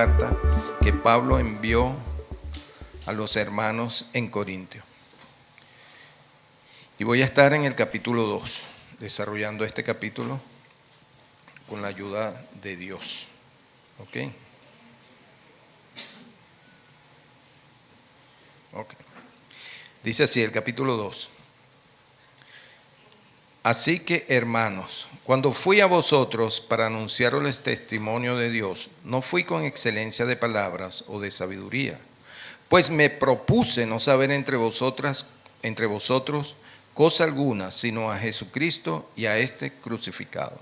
carta que Pablo envió a los hermanos en Corintio. Y voy a estar en el capítulo 2, desarrollando este capítulo con la ayuda de Dios. ¿Ok? Ok. Dice así el capítulo 2. Así que, hermanos, cuando fui a vosotros para anunciaros el testimonio de Dios, no fui con excelencia de palabras o de sabiduría, pues me propuse no saber entre vosotros cosa alguna, sino a Jesucristo y a este crucificado.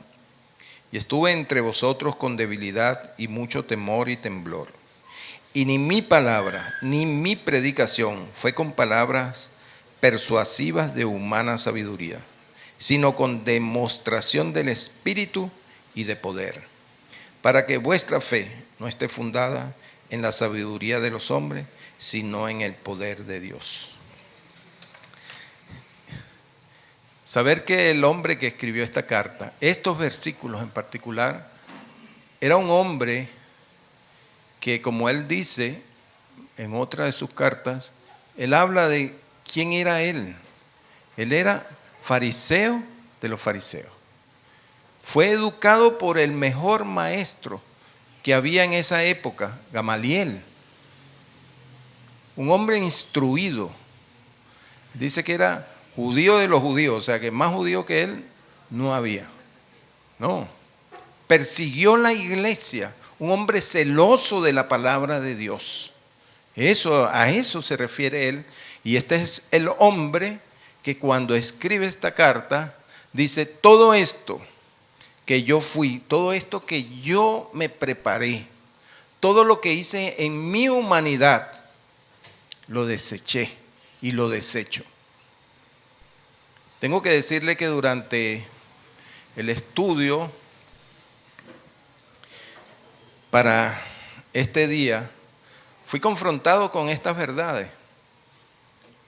Y estuve entre vosotros con debilidad y mucho temor y temblor. Y ni mi palabra, ni mi predicación fue con palabras persuasivas de humana sabiduría, sino con demostración del Espíritu y de poder, para que vuestra fe no esté fundada en la sabiduría de los hombres, sino en el poder de Dios. Saber que el hombre que escribió esta carta, estos versículos en particular, era un hombre que, como él dice en otra de sus cartas, él habla de quién era él. Él era fariseo de los fariseos. Fue educado por el mejor maestro que había en esa época, Gamaliel. Un hombre instruido. Dice que era judío de los judíos, o sea que más judío que él no había. No. Persiguió la iglesia, un hombre celoso de la palabra de Dios. A eso se refiere él. Y este es el hombre que cuando escribe esta carta dice: todo esto que yo fui, todo esto que yo me preparé, todo lo que hice en mi humanidad, lo deseché y lo desecho. Tengo que decirle que durante el estudio para este día fui confrontado con estas verdades.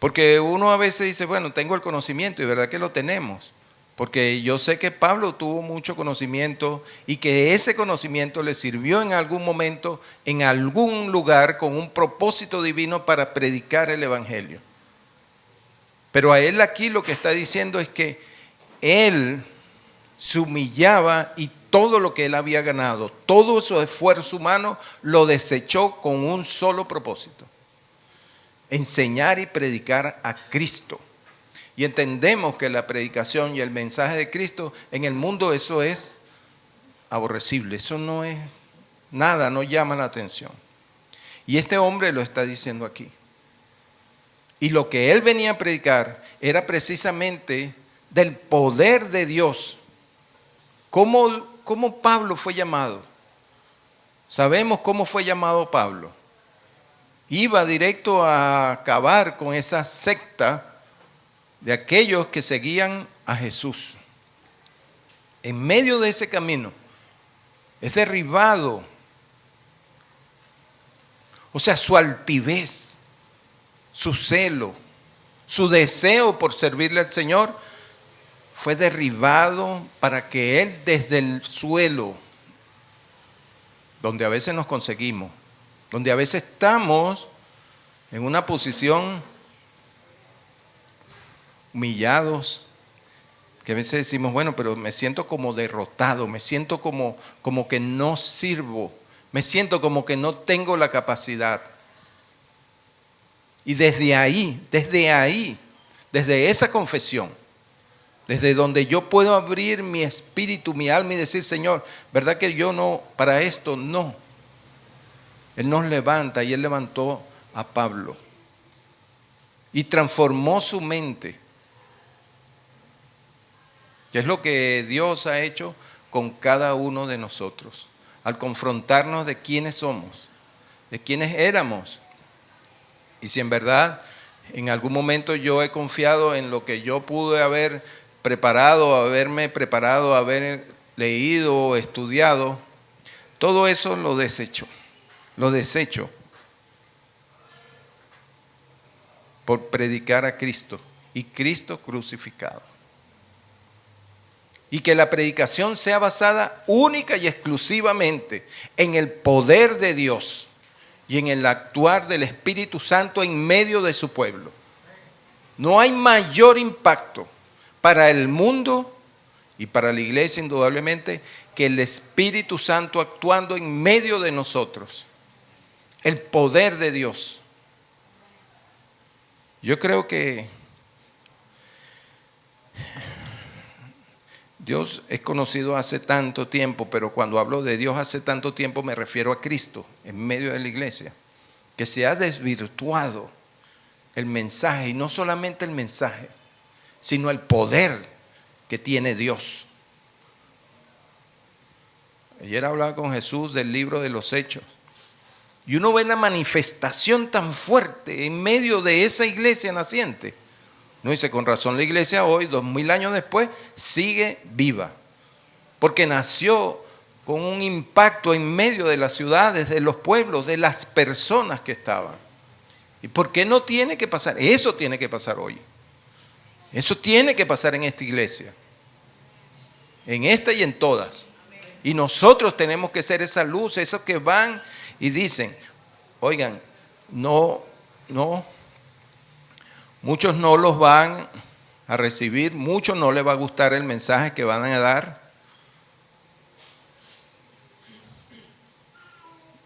Porque uno a veces dice, bueno, tengo el conocimiento, y verdad que lo tenemos. Porque yo sé que Pablo tuvo mucho conocimiento y que ese conocimiento le sirvió en algún momento, en algún lugar, con un propósito divino para predicar el Evangelio. Pero a él aquí lo que está diciendo es que él se humillaba y todo lo que él había ganado, todo su esfuerzo humano, lo desechó con un solo propósito: enseñar y predicar a Cristo. Y entendemos que la predicación y el mensaje de Cristo en el mundo, eso es aborrecible, eso no es nada, no llama la atención. Y este hombre lo está diciendo aquí. Y lo que él venía a predicar era precisamente del poder de Dios. ¿Cómo Pablo fue llamado? Sabemos cómo fue llamado Pablo. Iba directo a acabar con esa secta de aquellos que seguían a Jesús. En medio de ese camino es derribado. O sea, su altivez, su celo, su deseo por servirle al Señor fue derribado para que él, desde el suelo, donde a veces nos conseguimos, donde a veces estamos en una posición humillados, que a veces decimos, bueno, pero me siento como derrotado, me siento como que no sirvo, me siento como que no tengo la capacidad. Y desde esa confesión, desde donde yo puedo abrir mi espíritu, mi alma y decir, Señor, ¿verdad que yo no, para esto no? Él nos levanta, y Él levantó a Pablo y transformó su mente. Que es lo que Dios ha hecho con cada uno de nosotros, al confrontarnos de quiénes somos, de quiénes éramos. Y si en verdad en algún momento yo he confiado en lo que yo pude haber preparado, haber leído, estudiado, todo eso lo desecho por predicar a Cristo y Cristo crucificado. Y que la predicación sea basada única y exclusivamente en el poder de Dios y en el actuar del Espíritu Santo en medio de su pueblo. No hay mayor impacto para el mundo y para la iglesia, indudablemente, que el Espíritu Santo actuando en medio de nosotros. El poder de Dios. Yo creo que Dios es conocido hace tanto tiempo, pero cuando hablo de Dios hace tanto tiempo me refiero a Cristo en medio de la iglesia, que se ha desvirtuado el mensaje, y no solamente el mensaje, sino el poder que tiene Dios. Ayer hablaba con Jesús del libro de los Hechos, y uno ve la manifestación tan fuerte en medio de esa iglesia naciente. No dice, con razón la iglesia hoy, 2000 años después, sigue viva. Porque nació con un impacto en medio de las ciudades, de los pueblos, de las personas que estaban. ¿Y por qué no tiene que pasar? Eso tiene que pasar hoy. Eso tiene que pasar en esta iglesia. En esta y en todas. Y nosotros tenemos que ser esa luz, esos que van y dicen, oigan, no. Muchos no los van a recibir, muchos no les va a gustar el mensaje que van a dar.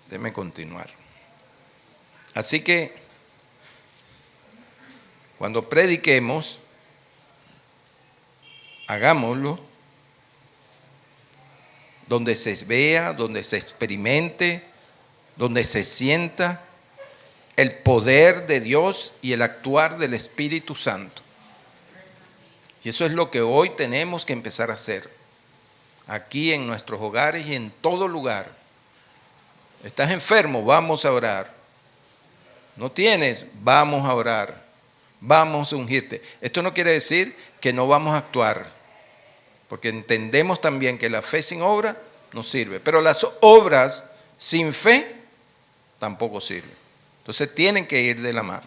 Déjenme continuar. Así que, cuando prediquemos, hagámoslo donde se vea, donde se experimente, donde se sienta el poder de Dios y el actuar del Espíritu Santo. Y eso es lo que hoy tenemos que empezar a hacer. Aquí en nuestros hogares y en todo lugar. ¿Estás enfermo? Vamos a orar. ¿No tienes? Vamos a orar. Vamos a ungirte. Esto no quiere decir que no vamos a actuar. Porque entendemos también que la fe sin obra no sirve. Pero las obras sin fe tampoco sirven. Entonces tienen que ir de la mano.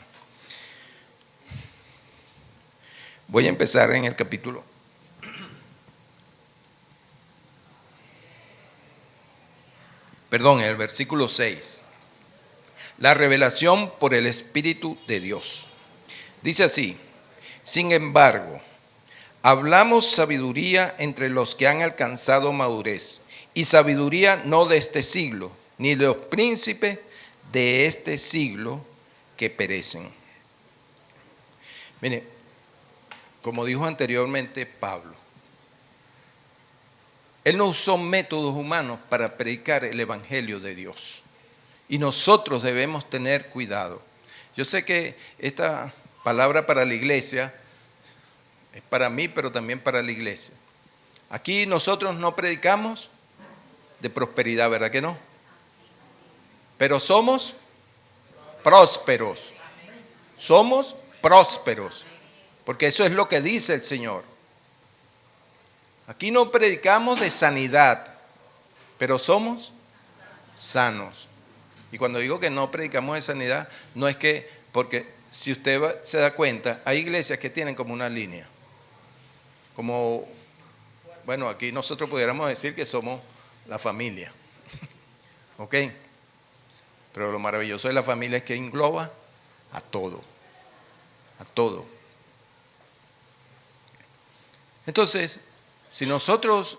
Voy a empezar en el capítulo. En el versículo 6. La revelación por el Espíritu de Dios. Dice así: sin embargo, hablamos sabiduría entre los que han alcanzado madurez, y sabiduría no de este siglo, ni de los príncipes de este siglo que perecen. Mire, como dijo anteriormente Pablo, él no usó métodos humanos para predicar el evangelio de Dios. Y nosotros debemos tener cuidado. Yo sé que esta palabra para la iglesia es para mí, pero también para la iglesia. Aquí nosotros no predicamos de prosperidad, ¿verdad que no? Pero somos prósperos. Somos prósperos. Porque eso es lo que dice el Señor. Aquí no predicamos de sanidad, pero somos sanos. Y cuando digo que no predicamos de sanidad, no es que, porque si usted se da cuenta, hay iglesias que tienen como una línea. Como, bueno, aquí nosotros pudiéramos decir que somos la familia. ¿Ok? Pero lo maravilloso de la familia es que engloba a todo. A todo. Entonces, si nosotros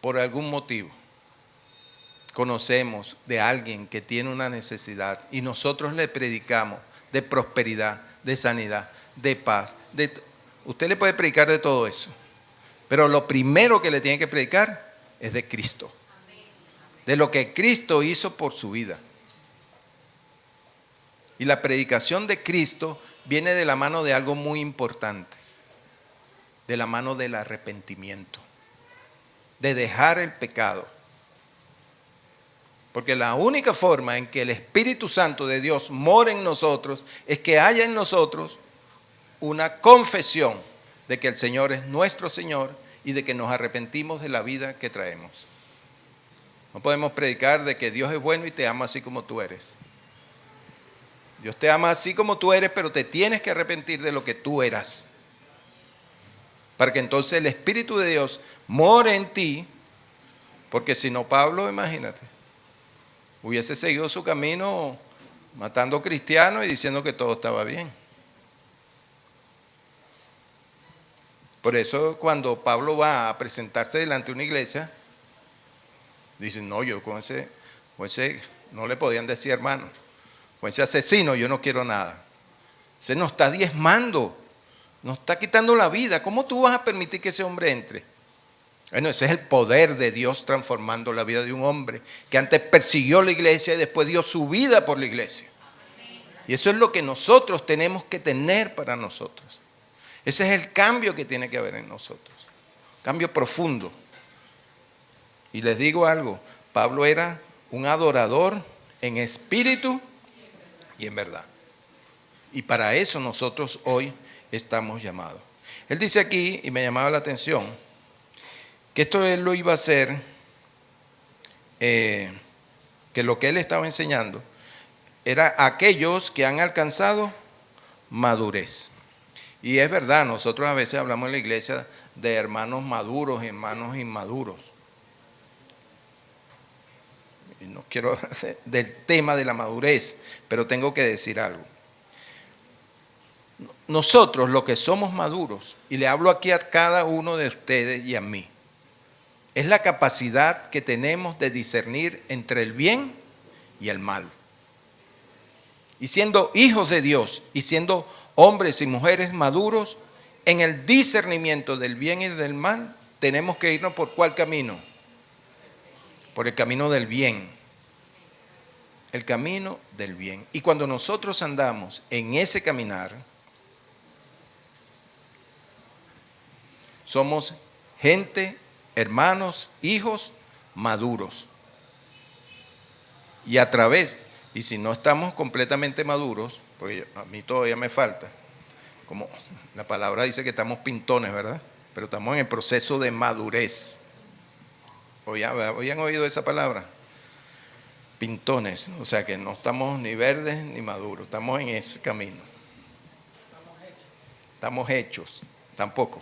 por algún motivo conocemos de alguien que tiene una necesidad y nosotros le predicamos de prosperidad, de sanidad, de paz, usted le puede predicar de todo eso. Pero lo primero que le tiene que predicar es de Cristo. De lo que Cristo hizo por su vida. Y la predicación de Cristo viene de la mano de algo muy importante. De la mano del arrepentimiento. De dejar el pecado. Porque la única forma en que el Espíritu Santo de Dios mora en nosotros es que haya en nosotros una confesión de que el Señor es nuestro Señor y de que nos arrepentimos de la vida que traemos. No podemos predicar de que Dios es bueno y te ama así como tú eres. Dios te ama así como tú eres, pero te tienes que arrepentir de lo que tú eras. para que entonces el Espíritu de Dios more en ti, porque si no, Pablo, imagínate, hubiese seguido su camino matando cristianos y diciendo que todo estaba bien. Por eso cuando Pablo va a presentarse delante de una iglesia, dice, no, yo con ese no le podían decir hermano, con ese asesino yo no quiero nada. Se nos está diezmando, nos está quitando la vida. ¿Cómo tú vas a permitir que ese hombre entre? Bueno, ese es el poder de Dios transformando la vida de un hombre que antes persiguió la iglesia y después dio su vida por la iglesia. Y eso es lo que nosotros tenemos que tener para nosotros. Ese es el cambio que tiene que haber en nosotros. Cambio profundo. Y les digo algo, Pablo era un adorador en espíritu y en verdad. Y para eso nosotros hoy estamos llamados. Él dice aquí, y me llamaba la atención, que esto él lo iba a hacer, que lo que él estaba enseñando era aquellos que han alcanzado madurez. Y es verdad, nosotros a veces hablamos en la iglesia de hermanos maduros y hermanos inmaduros. Y no quiero hablar del tema de la madurez, pero tengo que decir algo. Nosotros, los que somos maduros, y le hablo aquí a cada uno de ustedes y a mí, es la capacidad que tenemos de discernir entre el bien y el mal. Y siendo hijos de Dios y siendo hombres y mujeres maduros, en el discernimiento del bien y del mal, tenemos que irnos por ¿cuál camino? Por el camino del bien. El camino del bien. Y cuando nosotros andamos en ese caminar, somos gente, hermanos, hijos maduros. Y a través, y si no estamos completamente maduros, porque a mí todavía me falta, como la palabra dice que estamos pintones, ¿verdad? Pero estamos en el proceso de madurez. ¿Habían oído esa palabra? Pintones, o sea que no estamos ni verdes ni maduros, estamos en ese camino. Estamos hechos, tampoco.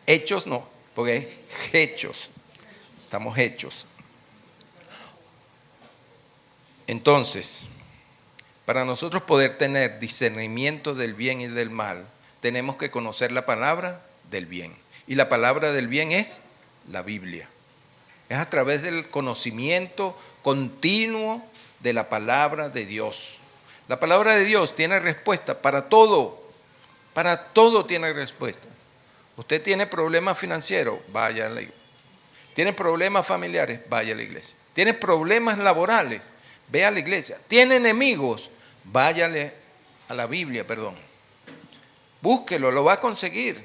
Hechos no, porque hechos, estamos hechos. Entonces, para nosotros poder tener discernimiento del bien y del mal, tenemos que conocer la palabra del bien. Y la palabra del bien es la Biblia. Es a través del conocimiento continuo de la palabra de Dios. La palabra de Dios tiene respuesta para todo tiene respuesta. Usted tiene problemas financieros, vaya a la iglesia. Tiene problemas familiares, vaya a la iglesia. Tiene problemas laborales, ve a la iglesia. Tiene enemigos, váyale a la Biblia, perdón. Búsquelo, lo va a conseguir.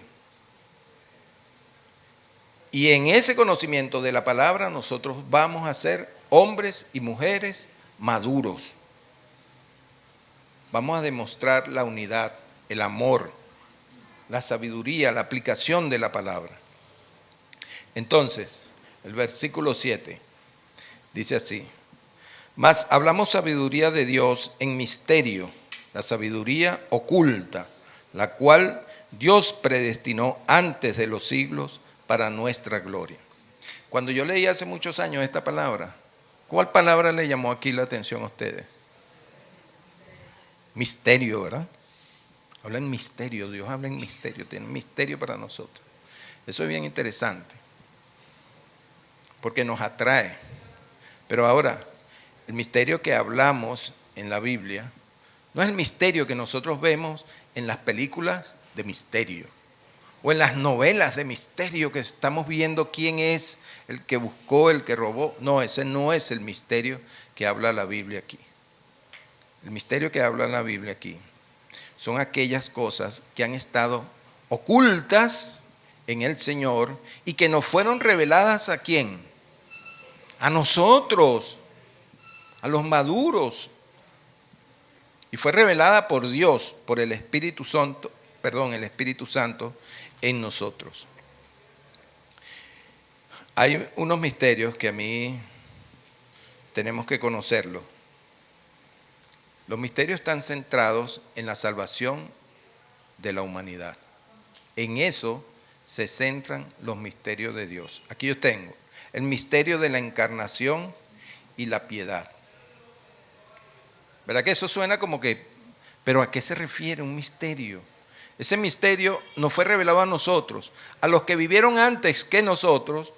Y en ese conocimiento de la palabra nosotros vamos a ser hombres y mujeres maduros. Vamos a demostrar la unidad, el amor, la sabiduría, la aplicación de la palabra. Entonces, el versículo 7 dice así: mas hablamos sabiduría de Dios en misterio, la sabiduría oculta, la cual Dios predestinó antes de los siglos para nuestra gloria. Cuando yo leí hace muchos años esta palabra, ¿cuál palabra le llamó aquí la atención a ustedes? Misterio, ¿verdad? Habla en misterio, Dios habla en misterio, tiene misterio para nosotros. Eso es bien interesante, porque nos atrae. Pero ahora, el misterio que hablamos en la Biblia no es el misterio que nosotros vemos en las películas de misterio o en las novelas de misterio que estamos viendo quién es el que buscó, el que robó. No, ese no es el misterio que habla la Biblia aquí. El misterio que habla la Biblia aquí son aquellas cosas que han estado ocultas en el Señor y que nos fueron reveladas ¿a quién? A nosotros, a los maduros. Y fue revelada por Dios, por el Espíritu Santo, el Espíritu Santo en nosotros. Hay unos misterios que a mí tenemos que conocerlos. Los misterios están centrados en la salvación de la humanidad. En eso se centran los misterios de Dios. Aquí yo tengo el misterio de la encarnación y la piedad. ¿Verdad que eso suena como que, pero a qué se refiere un misterio? Ese misterio nos fue revelado a nosotros, a los que vivieron antes que nosotros,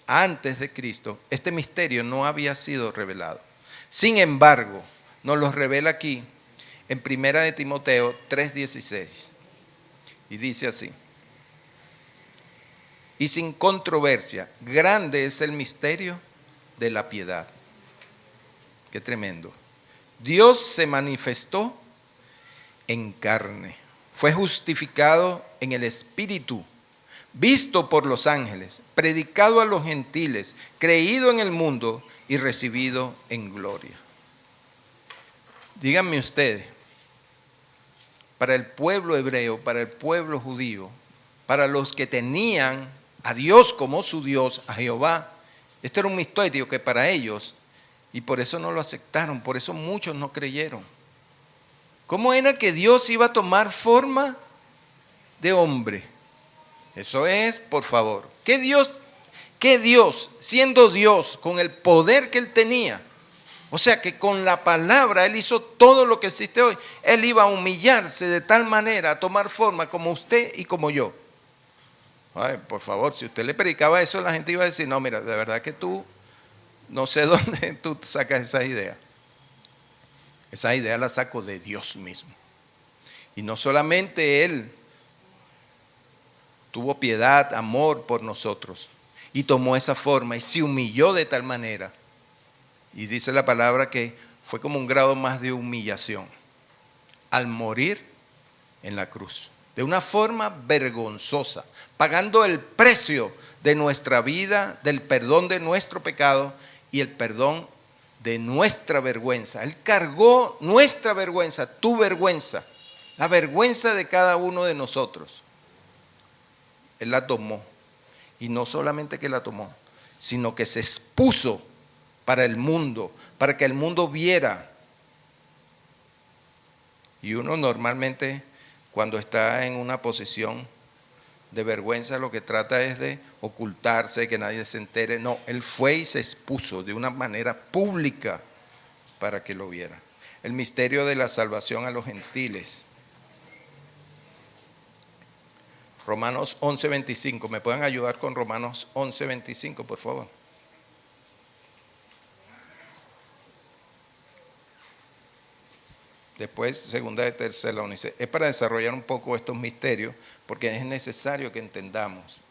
antes de Cristo, este misterio no había sido revelado. Sin embargo, nos lo revela aquí en 1 de Timoteo 3:16. Y dice así: y sin controversia, grande es el misterio de la piedad. Qué tremendo. Dios se manifestó en carne, fue justificado en el Espíritu, visto por los ángeles, predicado a los gentiles, creído en el mundo y recibido en gloria. Díganme ustedes, para el pueblo hebreo, para el pueblo judío, para los que tenían a Dios como su Dios, a Jehová, este era un misterio que para ellos, y por eso no lo aceptaron, por eso muchos no creyeron. ¿Cómo era que Dios iba a tomar forma de hombre? Eso es, por favor. ¿Qué Dios, siendo Dios, con el poder que Él tenía? O sea que con la palabra Él hizo todo lo que existe hoy. Él iba a humillarse de tal manera, a tomar forma como usted y como yo. Ay, por favor, si usted le predicaba eso, la gente iba a decir, no, mira, de verdad que tú, no sé dónde tú sacas esa idea. Esa idea la saco de Dios mismo. Y no solamente Él tuvo piedad, amor por nosotros, y tomó esa forma y se humilló de tal manera. Y dice la palabra que fue como un grado más de humillación al morir en la cruz. De una forma vergonzosa, pagando el precio de nuestra vida, del perdón de nuestro pecado y el perdón de nuestra vergüenza. Él cargó nuestra vergüenza, tu vergüenza, la vergüenza de cada uno de nosotros. Él la tomó. Y no solamente que la tomó, sino que se expuso para el mundo, para que el mundo viera. Y uno normalmente, cuando está en una posición de vergüenza, lo que trata es de ocultarse, que nadie se entere. No, Él fue y se expuso de una manera pública para que lo viera. El misterio de la salvación a los gentiles. Romanos 11:25. ¿Me pueden ayudar con Romanos 11:25, por favor? Después, segunda de Tesalonicenses. Es para desarrollar un poco estos misterios, porque es necesario que entendamos.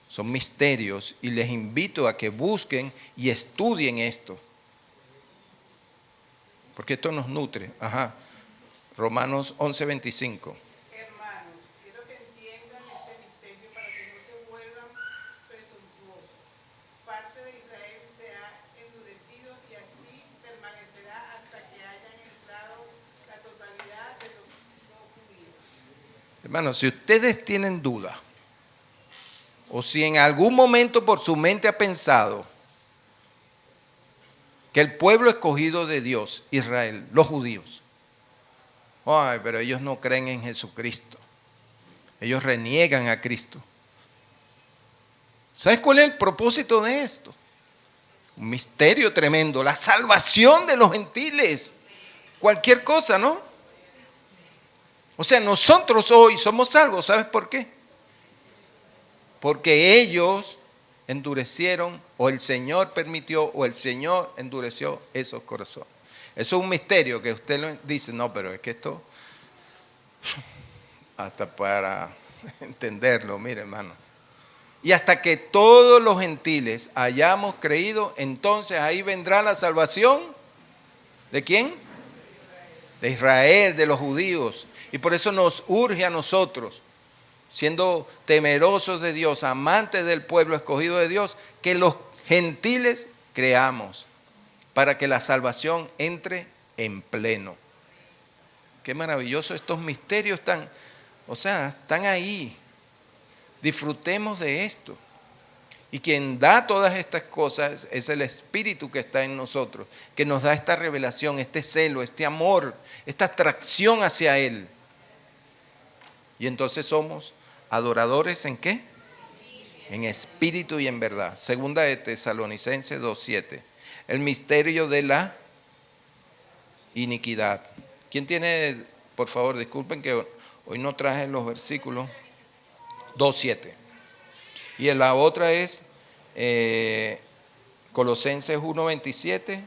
Son misterios y les invito a que busquen y estudien esto. Porque esto nos nutre. Ajá. Romanos 11:25. Hermanos, quiero que entiendan este misterio para que no se vuelvan presuntuosos. Parte de Israel se ha endurecido y así permanecerá hasta que hayan entrado la totalidad de los no judíos. Hermanos, si ustedes tienen duda, o si en algún momento por su mente ha pensado que el pueblo escogido de Dios, Israel, los judíos, ay, pero ellos no creen en Jesucristo, ellos reniegan a Cristo. ¿Sabes cuál es el propósito de esto? Un misterio tremendo, la salvación de los gentiles. Cualquier cosa, ¿no? O sea, nosotros hoy somos salvos, ¿sabes por qué? Porque ellos endurecieron, o el Señor permitió, o el Señor endureció esos corazones. Eso es un misterio que usted lo dice, no, pero es que esto, hasta para entenderlo, mire hermano. Y hasta que todos los gentiles hayamos creído, entonces ahí vendrá la salvación. ¿De quién? De Israel, de los judíos. Y por eso nos urge a nosotros, siendo temerosos de Dios, amantes del pueblo escogido de Dios, que los gentiles creamos para que la salvación entre en pleno. Qué maravilloso, estos misterios están ahí. Disfrutemos de esto. Y quien da todas estas cosas es el Espíritu que está en nosotros, que nos da esta revelación, este celo, este amor, esta atracción hacia Él. Y entonces somos adoradores ¿en qué? En espíritu y en verdad. Segunda de Tesalonicenses 2:7. El misterio de la iniquidad. ¿Quién tiene, por favor, disculpen que hoy no traje los versículos? 2:7. Y la otra es Colosenses 1:27.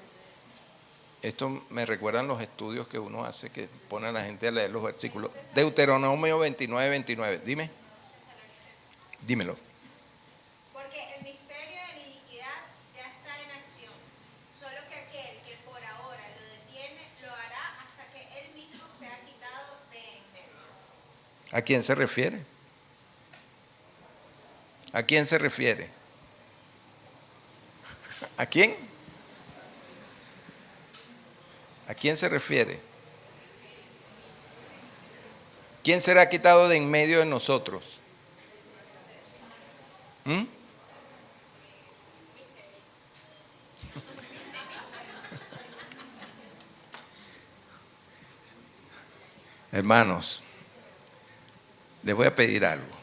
Esto me recuerdan los estudios que uno hace, que pone a la gente a leer los versículos. Deuteronomio 29:29. Dime. Dímelo. Porque el misterio de la iniquidad ya está en acción. Solo que aquel que por ahora lo detiene, lo hará hasta que él mismo sea quitado de en medio. ¿A quién se refiere? ¿A quién se refiere? ¿A quién? ¿A quién se refiere? ¿Quién será quitado de en medio de nosotros? ¿Mm? Hermanos, les voy a pedir algo.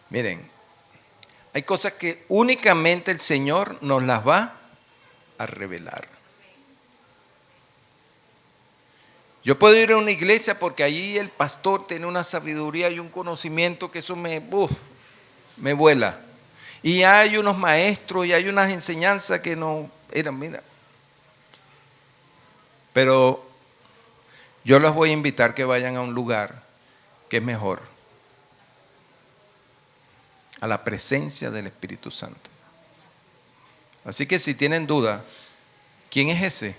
Miren, hay cosas que únicamente el Señor nos las va a revelar. Yo puedo ir a una iglesia porque allí el pastor tiene una sabiduría y un conocimiento que eso me vuela. Y hay unos maestros y hay unas enseñanzas que no eran, mira. Pero yo los voy a invitar que vayan a un lugar que es mejor. A la presencia del Espíritu Santo. Así que si tienen duda, ¿quién es ese?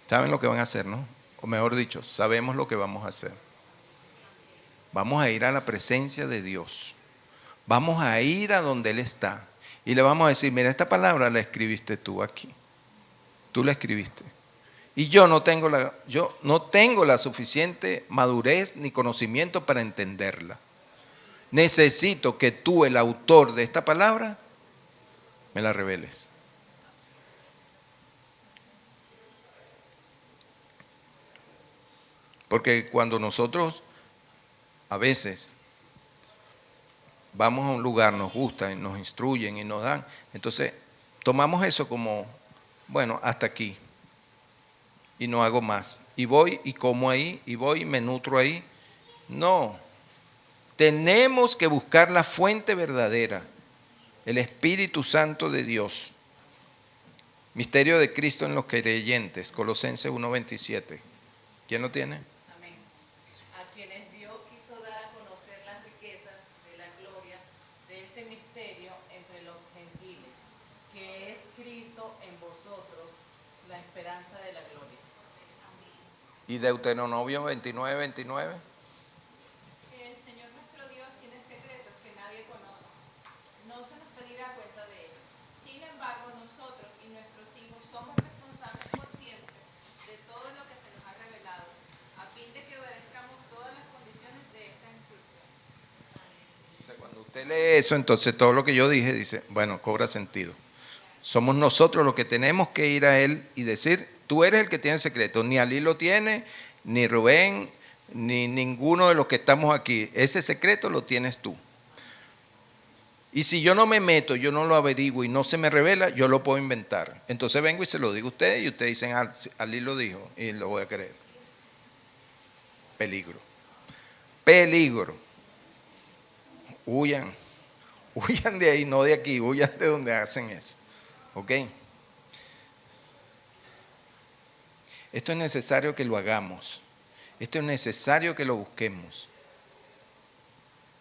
Saben lo que van a hacer, ¿no? O mejor dicho, sabemos lo que vamos a hacer. Vamos a ir a la presencia de Dios. Vamos a ir a donde Él está. Y le vamos a decir, mira, esta palabra la escribiste tú aquí. Tú la escribiste. Y yo no tengo la suficiente madurez ni conocimiento para entenderla. Necesito que tú, el autor de esta palabra, me la reveles. Porque cuando nosotros a veces vamos a un lugar, nos gusta y nos instruyen y nos dan, entonces tomamos eso como, bueno, hasta aquí y no hago más. Y voy y como ahí, y voy y me nutro ahí. No, tenemos que buscar la fuente verdadera, el Espíritu Santo de Dios. Misterio de Cristo en los creyentes, Colosenses 1:27. ¿Quién lo tiene? Amén. A quienes Dios quiso dar a conocer las riquezas de la gloria de este misterio entre los gentiles, que es Cristo en vosotros, la esperanza de la gloria. Y Deuteronomio 29:29. El Señor nuestro Dios tiene secretos que nadie conoce. No se nos pedirá cuenta de ellos. Sin embargo, nosotros y nuestros hijos somos responsables por siempre de todo lo que se nos ha revelado, a fin de que obedezcamos todas las condiciones de esta instrucción. O sea, cuando usted lee eso, entonces todo lo que yo dije dice, bueno, cobra sentido. Somos nosotros los que tenemos que ir a Él y decir, tú eres el que tiene secreto. Ni Ali lo tiene, ni Rubén, ni ninguno de los que estamos aquí. Ese secreto lo tienes tú. Y si yo no me meto, yo no lo averiguo y no se me revela, yo lo puedo inventar. Entonces vengo y se lo digo a ustedes y ustedes dicen, ah, Ali lo dijo y lo voy a creer. Peligro. Peligro. Huyan. Huyan de ahí, no de aquí. Huyan de donde hacen eso. ¿Ok? Esto es necesario que lo hagamos. Esto es necesario que lo busquemos.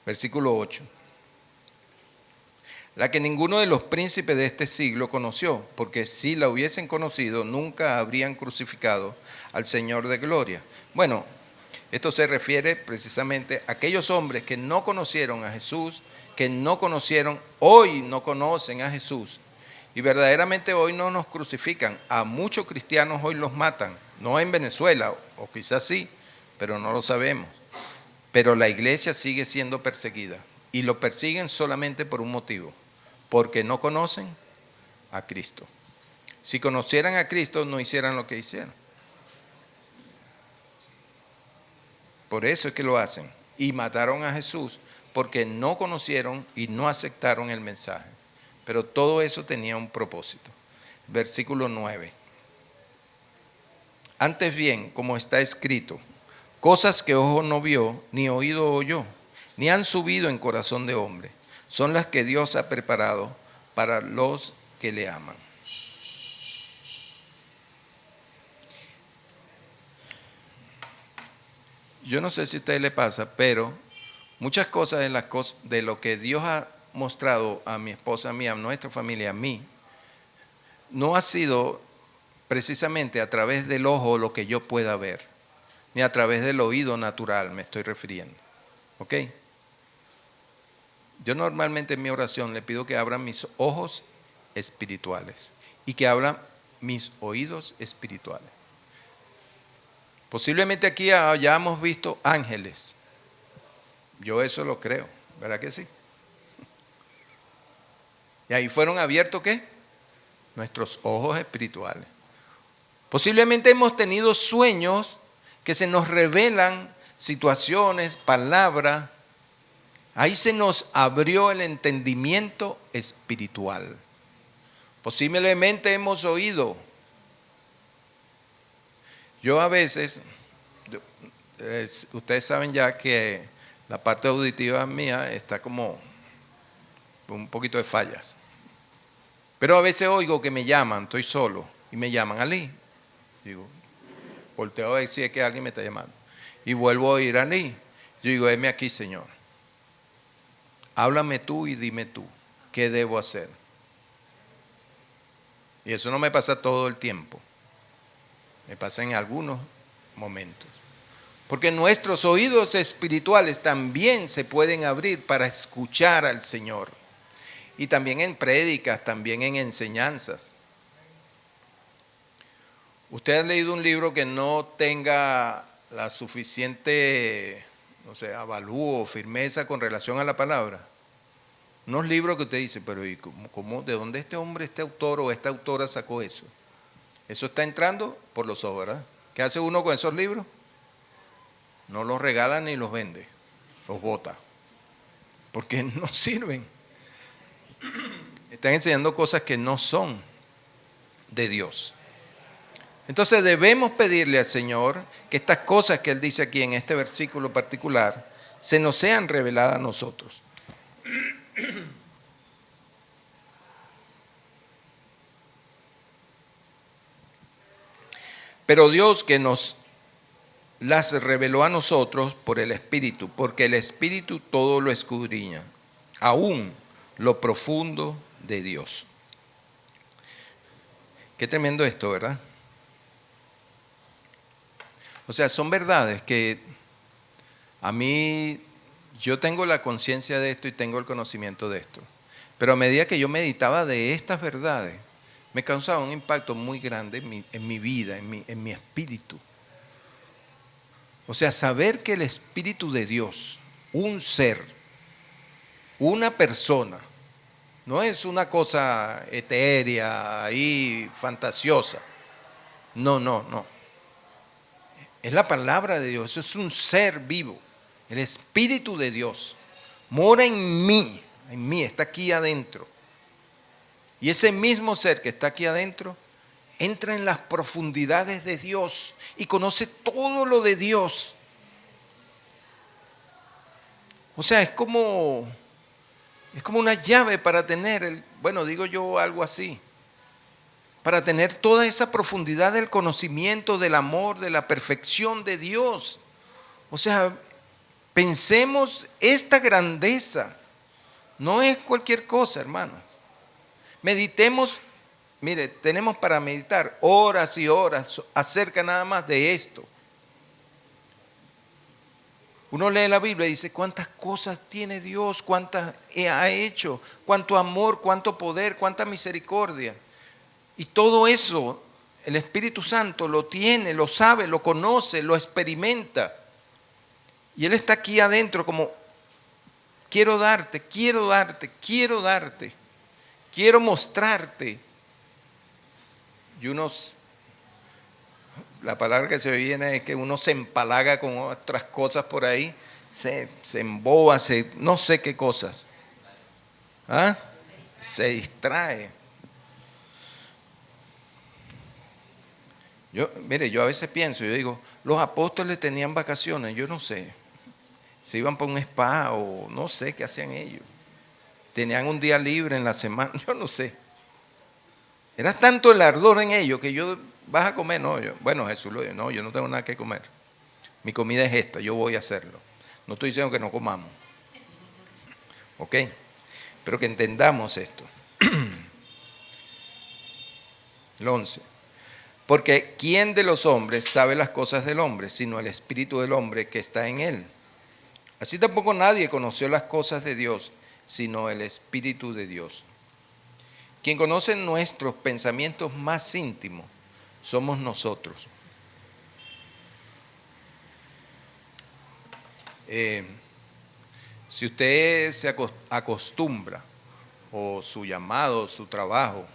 Versículo 8. La que ninguno de los príncipes de este siglo conoció, porque si la hubiesen conocido, nunca habrían crucificado al Señor de gloria. Bueno, esto se refiere precisamente a aquellos hombres que no conocieron a Jesús, que no conocieron, hoy no conocen a Jesús. Y verdaderamente hoy no nos crucifican. A muchos cristianos hoy los matan. No en Venezuela, o quizás sí, pero no lo sabemos. Pero la iglesia sigue siendo perseguida. Y lo persiguen solamente por un motivo. Porque no conocen a Cristo. Si conocieran a Cristo, no hicieran lo que hicieron. Por eso es que lo hacen. Y mataron a Jesús porque no conocieron y no aceptaron el mensaje. Pero todo eso tenía un propósito. Versículo 9. Antes bien, como está escrito, cosas que ojo no vio, ni oído oyó, ni han subido en corazón de hombre, son las que Dios ha preparado para los que le aman. Yo no sé si a usted le pasa, pero muchas cosas de lo que Dios ha mostrado a mi esposa, a mí, a nuestra familia, a mí, no ha sido precisamente a través del ojo lo que yo pueda ver, ni a través del oído natural me estoy refiriendo. ¿Ok? Yo normalmente en mi oración le pido que abran mis ojos espirituales y que abran mis oídos espirituales. Posiblemente aquí hayamos visto ángeles. Yo eso lo creo, ¿verdad que sí? Y ahí fueron abiertos, ¿qué? Nuestros ojos espirituales. Posiblemente hemos tenido sueños que se nos revelan situaciones, palabras. Ahí se nos abrió el entendimiento espiritual. Posiblemente hemos oído. Yo a veces, ustedes saben ya que la parte auditiva mía está como un poquito de fallas. Pero a veces oigo que me llaman, estoy solo, y me llaman, Ali. Digo, volteo a ver si es que alguien me está llamando. Y vuelvo a oír a Ali. Yo digo, heme aquí, Señor. Háblame tú y dime tú, ¿qué debo hacer? Y eso no me pasa todo el tiempo. Me pasa en algunos momentos. Porque nuestros oídos espirituales también se pueden abrir para escuchar al Señor. Y también en prédicas, también en enseñanzas. ¿Usted ha leído un libro que no tenga la suficiente, no sé, avalúo o firmeza con relación a la palabra? Unos libros que usted dice, pero ¿y cómo, de dónde este autor o esta autora sacó eso? Eso está entrando por los ojos, ¿verdad? ¿Qué hace uno con esos libros? No los regala ni los vende, los bota, porque no sirven. Están enseñando cosas que no son de Dios. Entonces debemos pedirle al Señor que estas cosas que Él dice aquí en este versículo particular se nos sean reveladas a nosotros. Pero Dios que nos las reveló a nosotros por el Espíritu, porque el Espíritu todo lo escudriña, aún lo profundo de Dios. Qué tremendo esto, ¿verdad? O sea, son verdades que a mí, yo tengo la conciencia de esto y tengo el conocimiento de esto. Pero a medida que yo meditaba de estas verdades, me causaba un impacto muy grande en mi vida, en mi espíritu. O sea, saber que el Espíritu de Dios, un ser, una persona, no es una cosa etérea, ahí, fantasiosa. No. Es la palabra de Dios, es un ser vivo. El Espíritu de Dios mora en mí, está aquí adentro. Y ese mismo ser que está aquí adentro entra en las profundidades de Dios y conoce todo lo de Dios. O sea, es como una llave para tener, digo yo algo así, para tener toda esa profundidad del conocimiento, del amor, de la perfección de Dios. O sea, pensemos esta grandeza, no es cualquier cosa, hermanos. Meditemos, mire, tenemos para meditar horas y horas acerca nada más de esto. Uno lee la Biblia y dice, ¿cuántas cosas tiene Dios? ¿Cuántas ha hecho? ¿Cuánto amor? ¿Cuánto poder? ¿Cuánta misericordia? Y todo eso, el Espíritu Santo lo tiene, lo sabe, lo conoce, lo experimenta. Y Él está aquí adentro como, quiero darte, quiero mostrarte. Y unos la palabra que se viene es que uno se empalaga con otras cosas por ahí, se emboba, no sé qué cosas. ¿Ah? Se distrae. Mire, yo a veces pienso, yo digo, los apóstoles tenían vacaciones, yo no sé. Se iban para un spa o no sé qué hacían ellos. Tenían un día libre en la semana, yo no sé. Era tanto el ardor en ellos que vas a comer, no, bueno, Jesús lo dijo, no, yo no tengo nada que comer. Mi comida es esta, yo voy a hacerlo. No estoy diciendo que no comamos. ¿Ok? Pero que entendamos esto. El 11. Porque ¿quién de los hombres sabe las cosas del hombre, sino el espíritu del hombre que está en él? Así tampoco nadie conoció las cosas de Dios, sino el espíritu de Dios. Quien conoce nuestros pensamientos más íntimos somos nosotros. Si usted se acostumbra, o su llamado, su trabajo,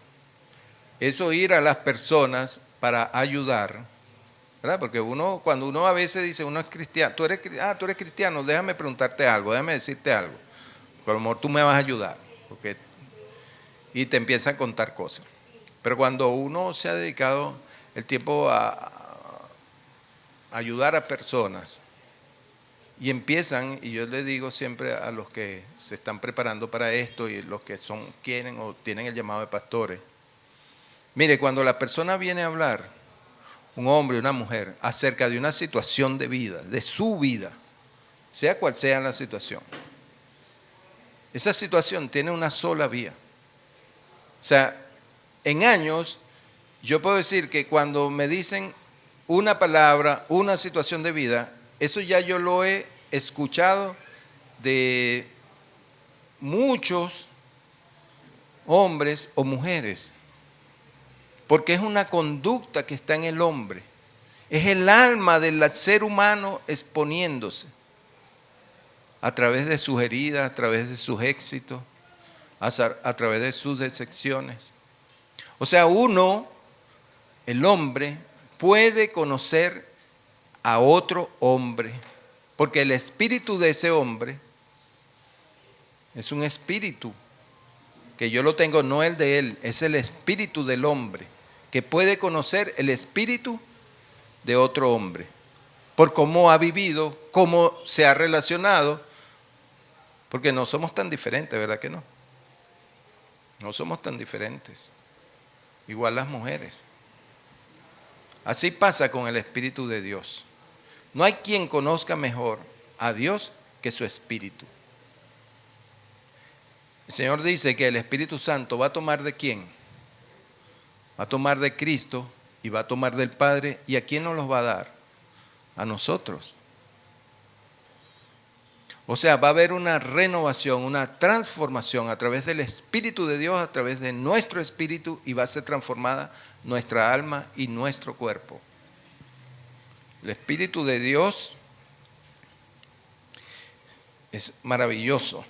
es oír a las personas para ayudar, ¿verdad? Porque cuando uno a veces dice, uno es cristiano, tú eres cristiano, déjame preguntarte algo, déjame decirte algo, porque a lo mejor tú me vas a ayudar, y te empiezan a contar cosas. Pero cuando uno se ha dedicado el tiempo a ayudar a personas, y empiezan, y yo les digo siempre a los que se están preparando para esto y los que quieren o tienen el llamado de pastores, mire, cuando la persona viene a hablar, un hombre o una mujer, acerca de una situación de vida, de su vida, sea cual sea la situación, esa situación tiene una sola vía. O sea, en años, yo puedo decir que cuando me dicen una palabra, una situación de vida, eso ya yo lo he escuchado de muchos hombres o mujeres, porque es una conducta que está en el hombre, es el alma del ser humano exponiéndose a través de sus heridas, a través de sus éxitos, a través de sus decepciones. O sea, el hombre, puede conocer a otro hombre, porque el espíritu de ese hombre es un espíritu que yo lo tengo, no el de él, es el espíritu del hombre, que puede conocer el espíritu de otro hombre, por cómo ha vivido, cómo se ha relacionado, porque no somos tan diferentes, ¿verdad que no? No somos tan diferentes, igual las mujeres. Así pasa con el Espíritu de Dios. No hay quien conozca mejor a Dios que su Espíritu. El Señor dice que el Espíritu Santo va a tomar ¿de quién? Va a tomar de Cristo y va a tomar del Padre. ¿Y a quién nos los va a dar? A nosotros. O sea, va a haber una renovación, una transformación a través del Espíritu de Dios, a través de nuestro espíritu, y va a ser transformada nuestra alma y nuestro cuerpo. El Espíritu de Dios es maravilloso.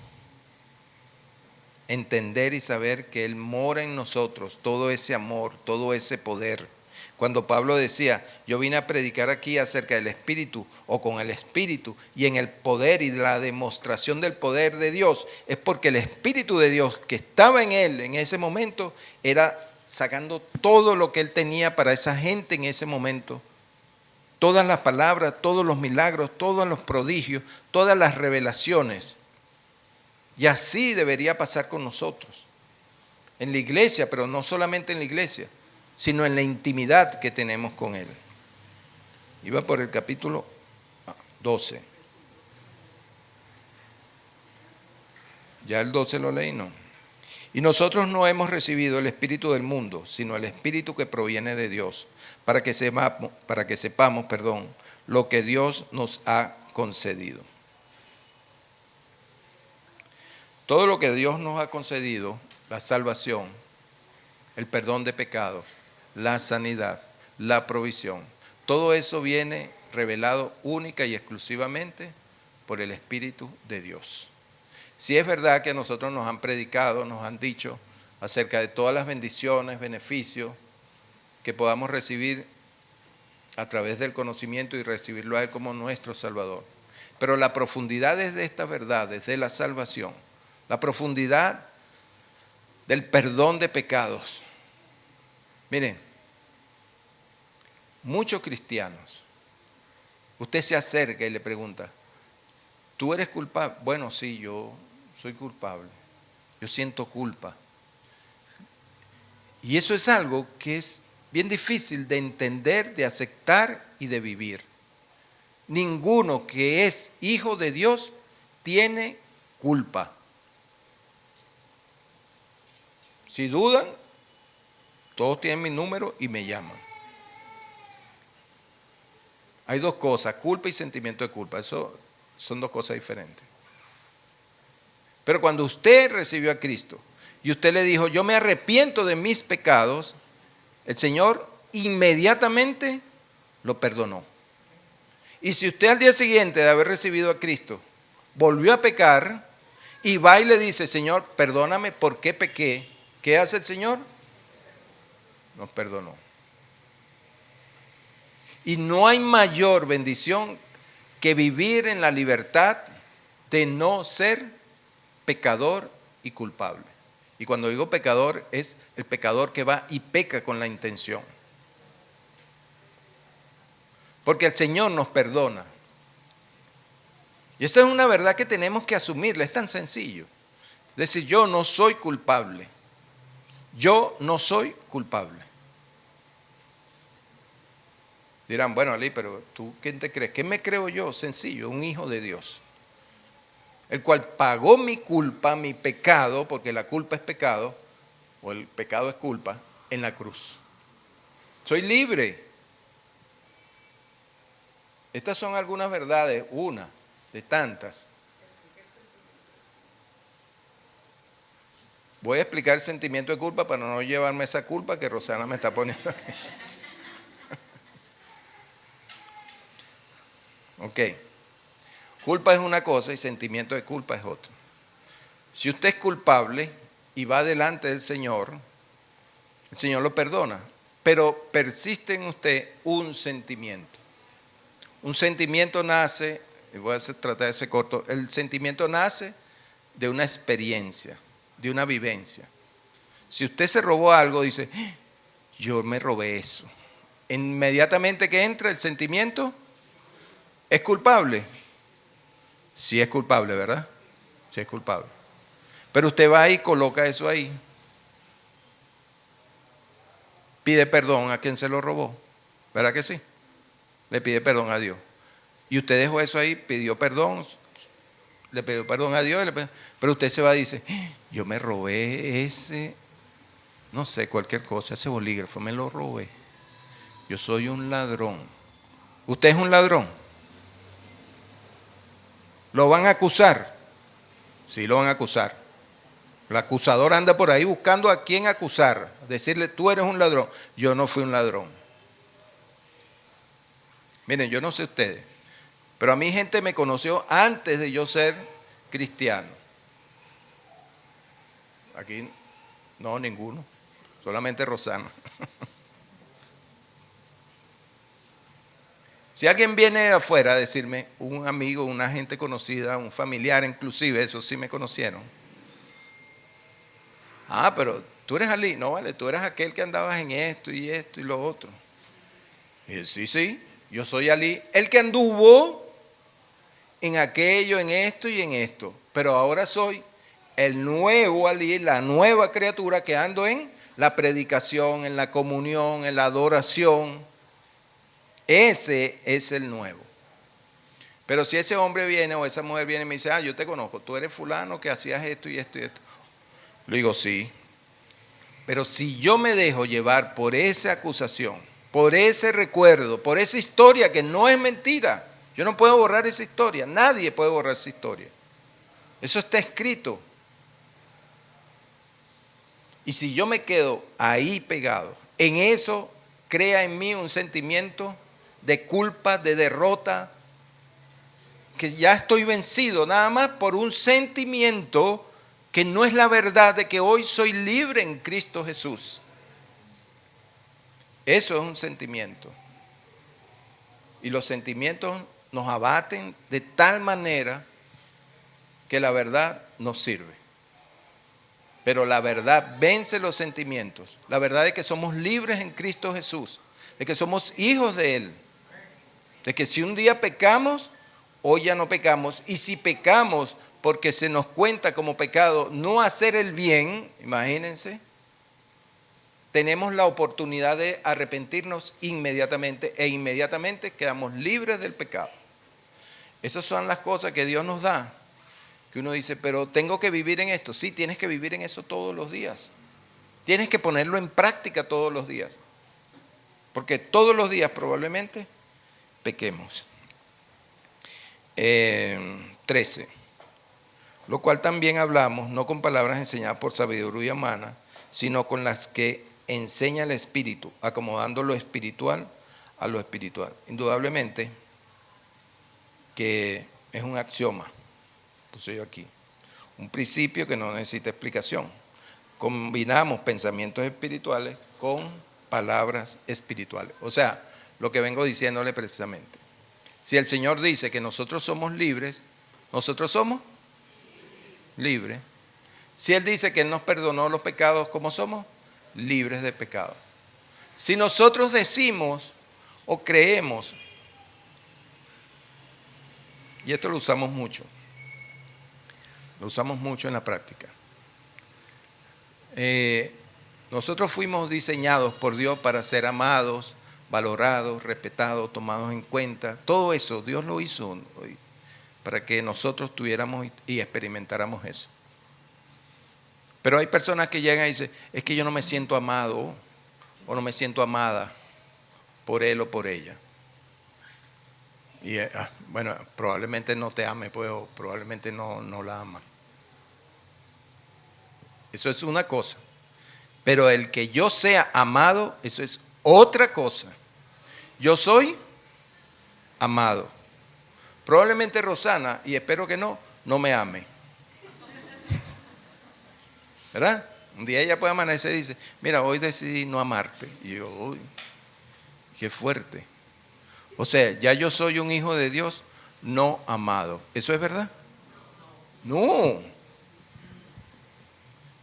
Entender y saber que Él mora en nosotros, todo ese amor, todo ese poder. Cuando Pablo decía, yo vine a predicar aquí acerca del Espíritu o con el Espíritu y en el poder y la demostración del poder de Dios, es porque el Espíritu de Dios que estaba en él en ese momento era sacando todo lo que él tenía para esa gente en ese momento. Todas las palabras, todos los milagros, todos los prodigios, todas las revelaciones. Y así debería pasar con nosotros. En la iglesia, pero no solamente en la iglesia, sino en la intimidad que tenemos con Él. Iba por el capítulo 12. Ya el 12 lo leí, ¿no? Y nosotros no hemos recibido el espíritu del mundo, sino el espíritu que proviene de Dios, para que sepamos, lo que Dios nos ha concedido. Todo lo que Dios nos ha concedido, la salvación, el perdón de pecados, la sanidad, la provisión, todo eso viene revelado única y exclusivamente por el Espíritu de Dios. Si es verdad que a nosotros nos han predicado, nos han dicho acerca de todas las bendiciones, beneficios que podamos recibir a través del conocimiento y recibirlo a Él como nuestro Salvador. Pero la profundidad de estas verdades, de la salvación, la profundidad del perdón de pecados. Miren, muchos cristianos, usted se acerca y le pregunta, ¿tú eres culpable? Bueno, sí, yo soy culpable. Yo siento culpa. Y eso es algo que es bien difícil de entender, de aceptar y de vivir. Ninguno que es hijo de Dios tiene culpa. Si dudan, todos tienen mi número y me llaman. Hay dos cosas, culpa y sentimiento de culpa. Eso son dos cosas diferentes. Pero cuando usted recibió a Cristo y usted le dijo, yo me arrepiento de mis pecados, el Señor inmediatamente lo perdonó. Y si usted al día siguiente de haber recibido a Cristo volvió a pecar y va y le dice, Señor, perdóname, ¿por qué pequé? ¿Qué hace el Señor? Nos perdonó. Y no hay mayor bendición que vivir en la libertad de no ser pecador y culpable. Y cuando digo pecador, es el pecador que va y peca con la intención. Porque el Señor nos perdona. Y esta es una verdad que tenemos que asumirla, es tan sencillo. Es decir, yo no soy culpable. Yo no soy culpable. Dirán, bueno, Ali, pero ¿tú quién te crees? ¿Qué me creo yo? Sencillo, un hijo de Dios. El cual pagó mi culpa, mi pecado, porque la culpa es pecado, o el pecado es culpa, en la cruz. Soy libre. Estas son algunas verdades, una de tantas. Voy a explicar el sentimiento de culpa para no llevarme esa culpa que Rosana me está poniendo aquí. Ok. Culpa es una cosa y sentimiento de culpa es otra. Si usted es culpable y va delante del Señor, el Señor lo perdona, pero persiste en usted un sentimiento. Un sentimiento nace, y voy a tratar de ser corto, el sentimiento nace de una experiencia, de una vivencia. Si usted se robó algo, dice, yo me robé eso. Inmediatamente que entra el sentimiento, ¿es culpable? Sí es culpable, ¿verdad? Sí es culpable. Pero usted va y coloca eso ahí. Pide perdón a quien se lo robó. ¿Verdad que sí? Le pide perdón a Dios. Y usted dejó eso ahí, pidió perdón, le pidió perdón a Dios, pero usted se va y dice, yo me robé ese, no sé, cualquier cosa, ese bolígrafo, me lo robé. Yo soy un ladrón. ¿Usted es un ladrón? ¿Lo van a acusar? Sí, lo van a acusar. El acusador anda por ahí buscando a quién acusar, decirle, tú eres un ladrón. Yo no fui un ladrón. Miren, yo no sé ustedes, pero a mí gente me conoció antes de yo ser cristiano. Aquí no, ninguno, solamente Rosana. Si alguien viene de afuera a decirme, un amigo, una gente conocida, un familiar inclusive, eso sí me conocieron. Ah, pero tú eres Ali. No, vale, tú eras aquel que andabas en esto y lo otro. Y yo, sí, yo soy Ali, el que anduvo en aquello, en esto y en esto. Pero ahora soy el nuevo Ali, la nueva criatura que ando en la predicación, en la comunión, en la adoración. Ese es el nuevo. Pero si ese hombre viene o esa mujer viene y me dice, yo te conozco, tú eres fulano que hacías esto y esto y esto. Le digo, sí. Pero si yo me dejo llevar por esa acusación, por ese recuerdo, por esa historia que no es mentira, yo no puedo borrar esa historia, nadie puede borrar esa historia. Eso está escrito. Y si yo me quedo ahí pegado, en eso crea en mí un sentimiento de culpa, de derrota, que ya estoy vencido nada más por un sentimiento que no es la verdad de que hoy soy libre en Cristo Jesús. Eso es un sentimiento. y los sentimientos nos abaten de tal manera que la verdad nos sirve. Pero la verdad vence los sentimientos. La verdad es que somos libres en Cristo Jesús, de que somos hijos de Él, de que si un día pecamos, hoy ya no pecamos. Y si pecamos porque se nos cuenta como pecado no hacer el bien, imagínense, tenemos la oportunidad de arrepentirnos inmediatamente e inmediatamente quedamos libres del pecado. Esas son las cosas que Dios nos da, que uno dice, pero tengo que vivir en esto. Sí, tienes que vivir en eso todos los días. Tienes que ponerlo en práctica todos los días. Porque todos los días probablemente pequemos. 13. Lo cual también hablamos, no con palabras enseñadas por sabiduría humana, sino con las que enseña el Espíritu, acomodando lo espiritual a lo espiritual. Indudablemente que es un axioma, puse yo aquí, un principio que no necesita explicación. Combinamos pensamientos espirituales con palabras espirituales. O sea, lo que vengo diciéndole precisamente. Si el Señor dice que nosotros somos libres, nosotros somos libres. Si Él dice que Él nos perdonó los pecados, ¿cómo somos? Libres de pecado. Si nosotros decimos o creemos, y esto lo usamos mucho en la práctica. Nosotros fuimos diseñados por Dios para ser amados, valorados, respetados, tomados en cuenta. Todo eso Dios lo hizo para que nosotros tuviéramos y experimentáramos eso. Pero hay personas que llegan y dicen, es que yo no me siento amado o no me siento amada por él o por ella. Y bueno, probablemente no te ame, pues, o probablemente no la ama. Eso es una cosa. Pero el que yo sea amado, eso es otra cosa. Yo soy amado. Probablemente Rosana, y espero que no me ame. ¿Verdad? Un día ella puede amanecer y dice, mira, hoy decidí no amarte. Y yo, uy, qué fuerte. O sea, ya yo soy un hijo de Dios no amado. ¿Eso es verdad? No.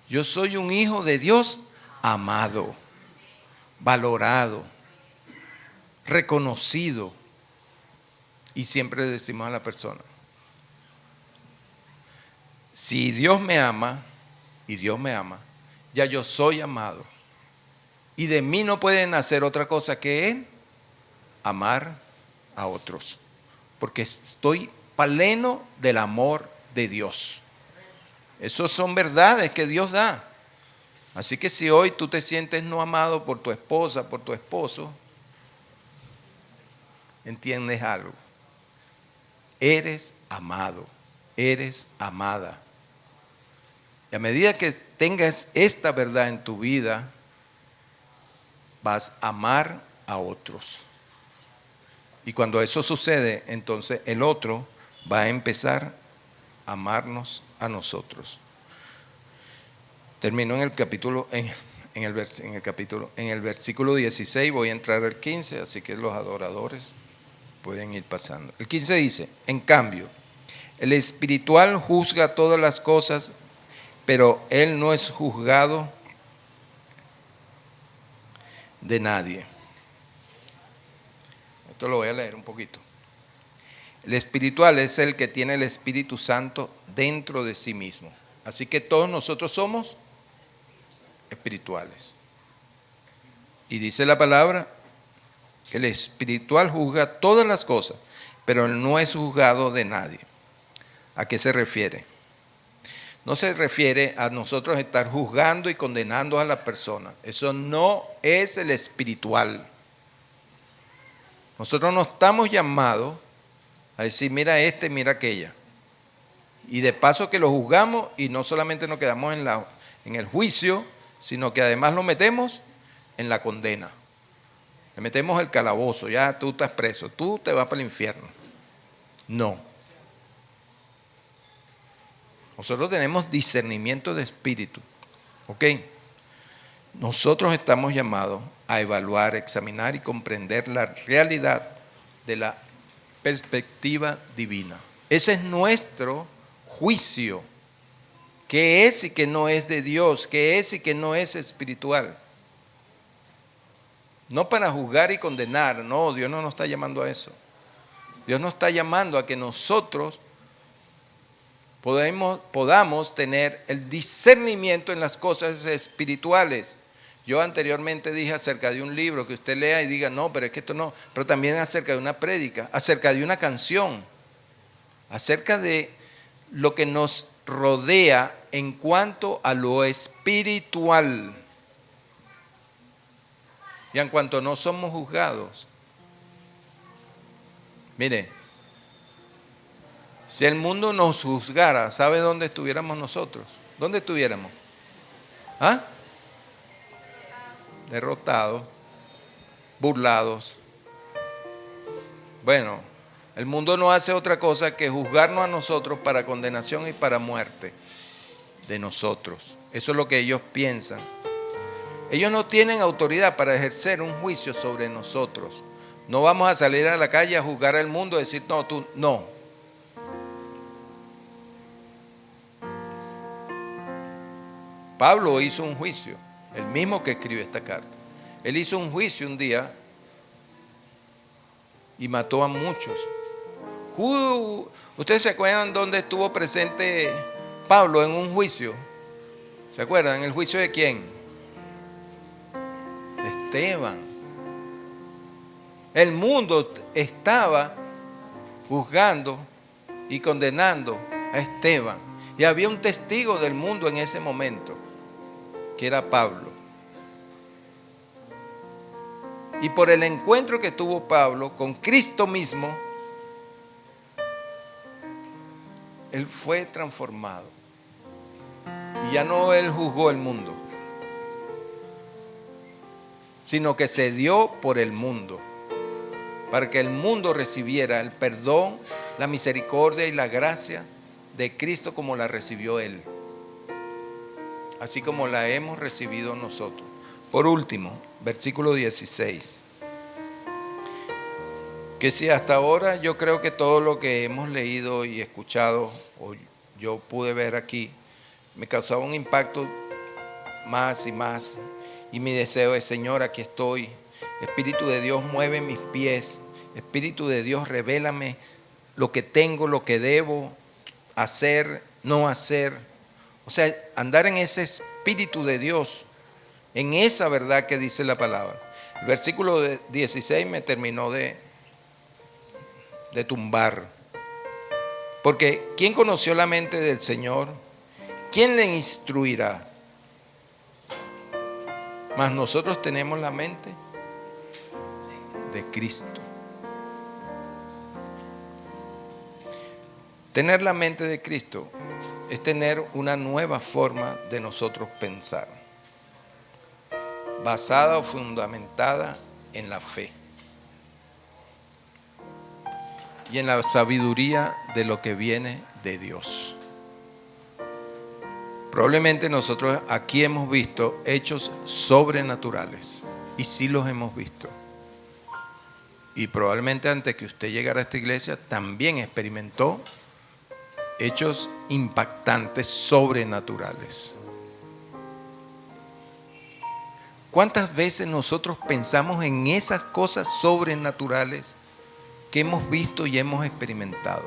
Yo soy un hijo de Dios amado, valorado, reconocido. Y siempre decimos a la persona, si Dios me ama, y Dios me ama, ya yo soy amado. Y de mí no puede nacer otra cosa que amar a otros. Porque estoy pleno del amor de Dios. Esas son verdades que Dios da. Así que si hoy tú te sientes no amado por tu esposa, por tu esposo, entiendes algo. Eres amado, eres amada. Y a medida que tengas esta verdad en tu vida, vas a amar a otros. Y cuando eso sucede, entonces el otro va a empezar a amarnos a nosotros. Termino en el capítulo, en el versículo 16, voy a entrar al 15, así que los adoradores pueden ir pasando. El 15 dice, en cambio, el espiritual juzga todas las cosas, pero él no es juzgado de nadie. Esto lo voy a leer un poquito. El espiritual es el que tiene el Espíritu Santo dentro de sí mismo. Así que todos nosotros somos espirituales. Y dice la palabra que el espiritual juzga todas las cosas, pero no es juzgado de nadie. ¿A qué se refiere? No se refiere a nosotros estar juzgando y condenando a la persona. Eso no es el espiritual. Nosotros no estamos llamados a decir, mira mira aquella. Y de paso que lo juzgamos y no solamente nos quedamos en el juicio, sino que además lo metemos en la condena. Le metemos el calabozo, ya tú estás preso, tú te vas para el infierno. No. Nosotros tenemos discernimiento de espíritu. ¿Ok? Nosotros estamos llamados a evaluar, examinar y comprender la realidad de la perspectiva divina. Ese es nuestro juicio. ¿Qué es y qué no es de Dios? ¿Qué es y qué no es espiritual? No para juzgar y condenar, no, Dios no nos está llamando a eso. Dios nos está llamando a que nosotros podamos tener el discernimiento en las cosas espirituales. Yo anteriormente dije acerca de un libro que usted lea y diga, no, pero es que esto no, pero también acerca de una prédica, acerca de una canción, acerca de lo que nos rodea en cuanto a lo espiritual. Y en cuanto no somos juzgados, mire, si el mundo nos juzgara, ¿sabe dónde estuviéramos nosotros? ¿Dónde estuviéramos? ¿Ah? Derrotados, burlados. Bueno, el mundo no hace otra cosa que juzgarnos a nosotros para condenación y para muerte de nosotros. Eso es lo que ellos piensan. Ellos no tienen autoridad para ejercer un juicio sobre nosotros. No vamos a salir a la calle a juzgar al mundo y decir, no, tú, no. Pablo hizo un juicio, el mismo que escribe esta carta. Él hizo un juicio un día y mató a muchos. ¿Ustedes se acuerdan dónde estuvo presente Pablo en un juicio? ¿Se acuerdan? ¿El juicio de quién? De Esteban. El mundo estaba juzgando y condenando a Esteban. Y había un testigo del mundo en ese momento, que era Pablo. Y por el encuentro que tuvo Pablo con Cristo mismo, él fue transformado. Y ya no él juzgó el mundo, sino que se dio por el mundo, para que el mundo recibiera el perdón, la misericordia y la gracia de Cristo como la recibió él, así como la hemos recibido nosotros. Por último, versículo 16. Que si hasta ahora yo creo que todo lo que hemos leído y escuchado, o yo pude ver aquí, me causaba un impacto más y más. Y mi deseo es, Señor, aquí estoy. Espíritu de Dios, mueve mis pies. Espíritu de Dios, revélame lo que tengo, lo que debo hacer, no hacer. O sea, andar en ese Espíritu de Dios, en esa verdad que dice la palabra. El versículo 16 me terminó de tumbar. Porque ¿quién conoció la mente del Señor? ¿Quién le instruirá? Mas nosotros tenemos la mente de Cristo. Tener la mente de Cristo es tener una nueva forma de nosotros pensar, basada o fundamentada en la fe y en la sabiduría de lo que viene de Dios. Probablemente nosotros aquí hemos visto hechos sobrenaturales, y sí los hemos visto. Y probablemente antes que usted llegara a esta iglesia también experimentó hechos impactantes sobrenaturales. ¿Cuántas veces nosotros pensamos en esas cosas sobrenaturales que hemos visto y hemos experimentado?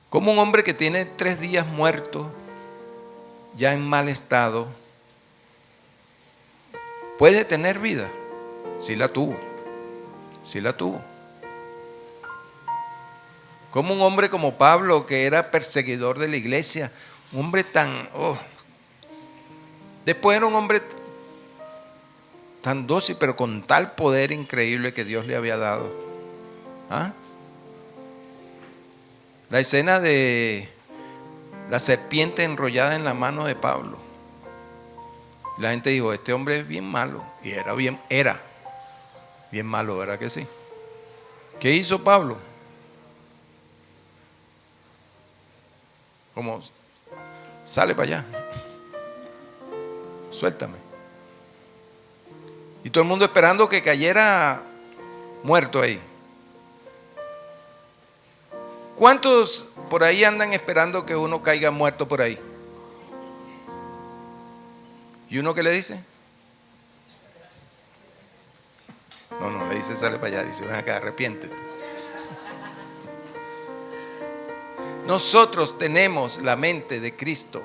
Como un hombre que tiene 3 días muerto, ya en mal estado, puede tener vida. Sí la tuvo. Sí la tuvo. Como un hombre como Pablo, que era perseguidor de la iglesia, un hombre tan... Después era un hombre tan dócil, pero con tal poder increíble que Dios le había dado. ¿Ah? La escena de la serpiente enrollada en la mano de Pablo. La gente dijo, este hombre es bien malo. Y era bien malo, ¿verdad que sí? ¿Qué hizo Pablo? Como, sale para allá. Suéltame. Y todo el mundo esperando que cayera muerto ahí. ¿Cuántos por ahí andan esperando que uno caiga muerto por ahí? ¿Y uno qué le dice? No, le dice sale para allá, dice ven acá, arrepiéntete. Nosotros tenemos la mente de Cristo,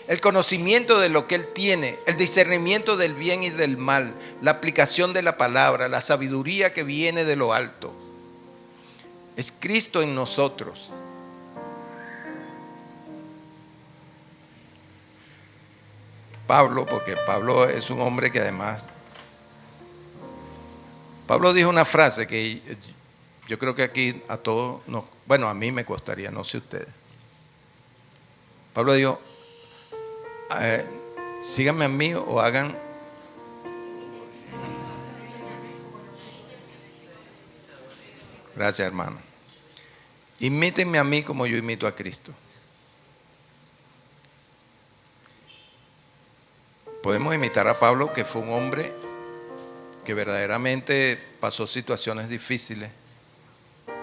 el conocimiento de lo que Él tiene, el discernimiento del bien y del mal, la aplicación de la palabra, la sabiduría que viene de lo alto. Es Cristo en nosotros. Pablo, porque Pablo es un hombre que además... Pablo dijo una frase que yo creo que aquí a todos, bueno, a mí me costaría, no sé ustedes. Pablo dijo, síganme a mí o hagan... Gracias, hermano. Imítenme a mí como yo imito a Cristo. Podemos imitar a Pablo, que fue un hombre que verdaderamente pasó situaciones difíciles.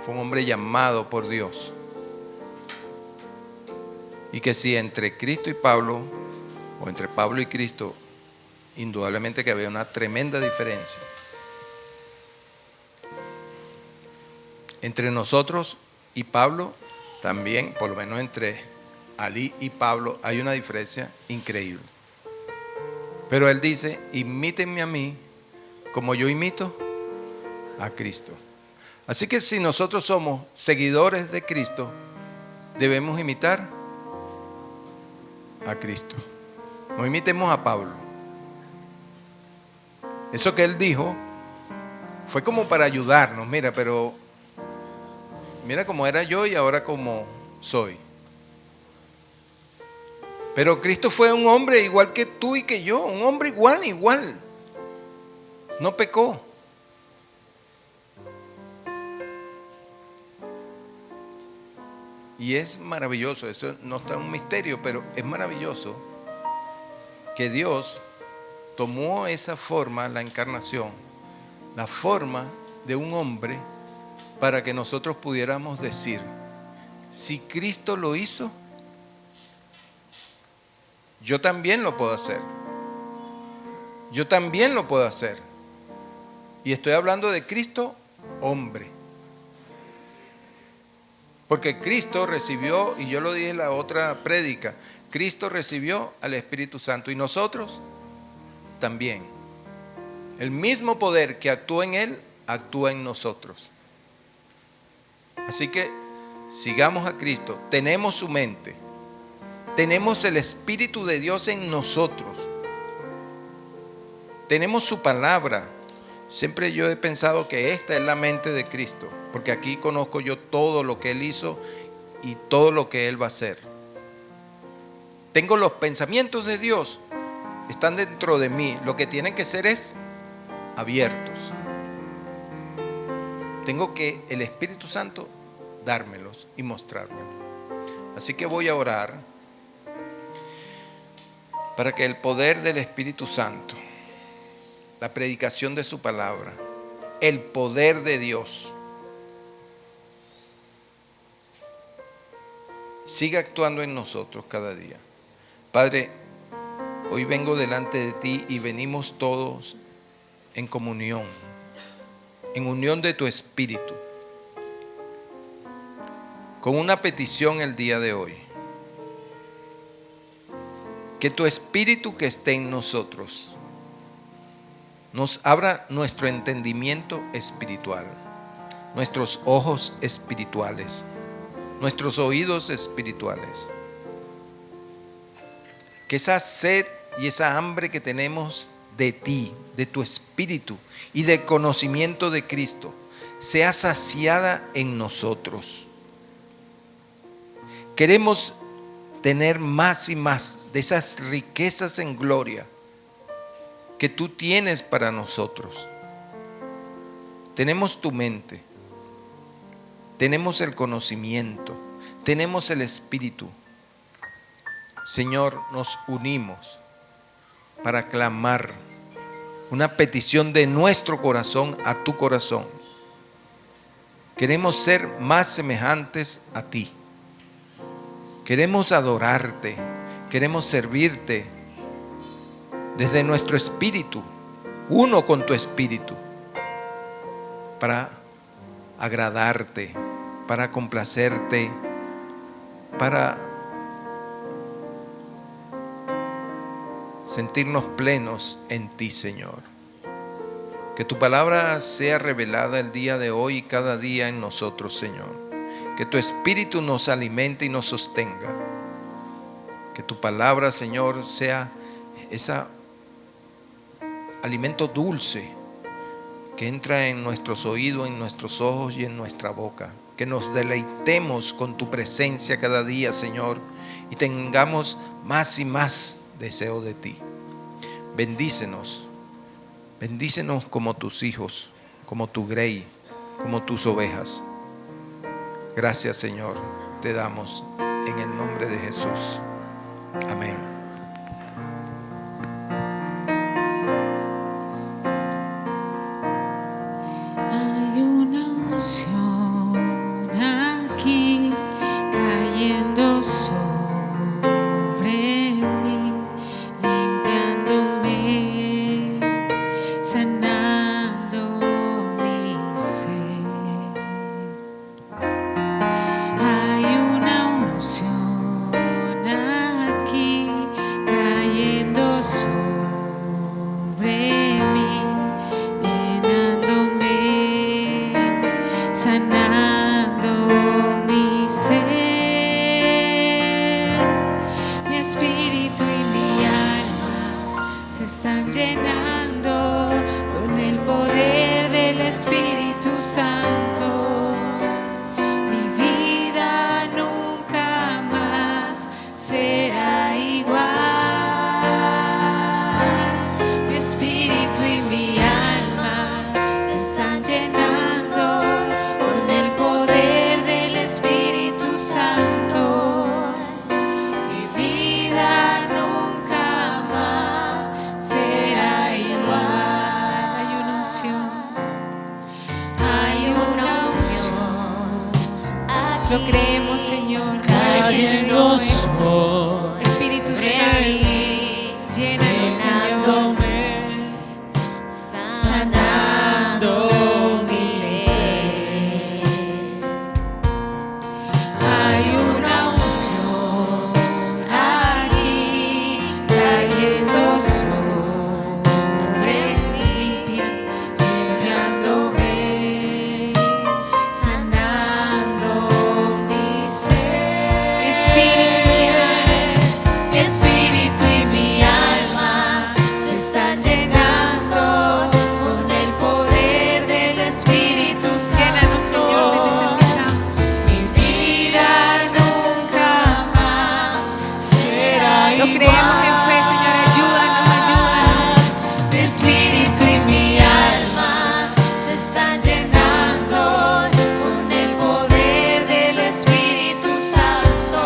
Fue un hombre llamado por Dios. Y que si entre Cristo y Pablo, o entre Pablo y Cristo, indudablemente que había una tremenda diferencia. Entre nosotros y Pablo, también, por lo menos entre Alí y Pablo, hay una diferencia increíble. Pero él dice, imítenme a mí como yo imito a Cristo. Así que si nosotros somos seguidores de Cristo, debemos imitar a Cristo. No imitemos a Pablo. Eso que él dijo fue como para ayudarnos. Mira, pero mira cómo era yo y ahora cómo soy. Pero Cristo fue un hombre igual que tú y que yo, un hombre igual. No pecó. Y es maravilloso, eso no está en un misterio, pero es maravilloso que Dios tomó esa forma, la encarnación, la forma de un hombre, para que nosotros pudiéramos decir, si Cristo lo hizo, yo también lo puedo hacer. Yo también lo puedo hacer. Y estoy hablando de Cristo, hombre. Porque Cristo recibió, y yo lo dije en la otra prédica, Cristo recibió al Espíritu Santo y nosotros también. El mismo poder que actúa en Él, actúa en nosotros. Así que sigamos a Cristo, tenemos su mente, tenemos el Espíritu de Dios en nosotros, tenemos su palabra. Siempre yo he pensado que esta es la mente de Cristo, porque aquí conozco yo todo lo que Él hizo y todo lo que Él va a hacer. Tengo los pensamientos de Dios, están dentro de mí. Lo que tienen que ser es abiertos. Tengo que el Espíritu Santo dármelos y mostrármelos. Así que voy a orar para que el poder del Espíritu Santo, la predicación de su palabra, el poder de Dios, siga actuando en nosotros cada día. Padre, hoy vengo delante de ti y venimos todos en comunión, en unión de tu Espíritu, con una petición el día de hoy. Que tu Espíritu que esté en nosotros nos abra nuestro entendimiento espiritual, nuestros ojos espirituales, nuestros oídos espirituales. Que esa sed y esa hambre que tenemos de ti, de tu Espíritu y del conocimiento de Cristo, sea saciada en nosotros. Queremos tener más y más de esas riquezas en gloria que tú tienes para nosotros. Tenemos tu mente, tenemos el conocimiento, tenemos el Espíritu. Señor, nos unimos para clamar una petición de nuestro corazón a tu corazón. Queremos ser más semejantes a ti. Queremos adorarte, queremos servirte desde nuestro espíritu, uno con tu espíritu, para agradarte, para complacerte, para sentirnos plenos en ti, Señor. Que tu palabra sea revelada el día de hoy y cada día en nosotros, Señor. Que tu espíritu nos alimente y nos sostenga. Que tu palabra, Señor, sea ese alimento dulce que entra en nuestros oídos, en nuestros ojos y en nuestra boca. Que nos deleitemos con tu presencia cada día, Señor, y tengamos más y más deseo de ti. Bendícenos. Bendícenos como tus hijos, como tu grey, como tus ovejas. Gracias, Señor, te damos en el nombre de Jesús. Amén. Hay una unción aquí cayendo sobre mí, limpiándome, sanando mi ser. Hay una unción aquí cayendo sobre mí, llenándome, sanando mi ser. Mi espíritu y mi alma se están llenando con el poder del Espíritu Santo. Mi vida nunca más será igual. Mi espíritu y mi alma se están llenando con el poder del Espíritu Santo. Mi vida nunca más será igual. Hay una unción. Hay una unción. Lo creemos, Señor. Cayendo Muévete, Espíritu Santo. Llénanos, Señor. sanando mi ser. Hay una unción aquí cayendo sobre mí, limpiándome, sanando mi ser. Mi espíritu y mi alma se están llenando con el poder del Espíritu Santo. Llénanos, Señor, te necesitamos. Mi vida nunca más será igual. Lo creemos en fe, Señor. Ayúdanos, ayúdanos. Mi espíritu y mi alma se están llenando con el poder del Espíritu Santo.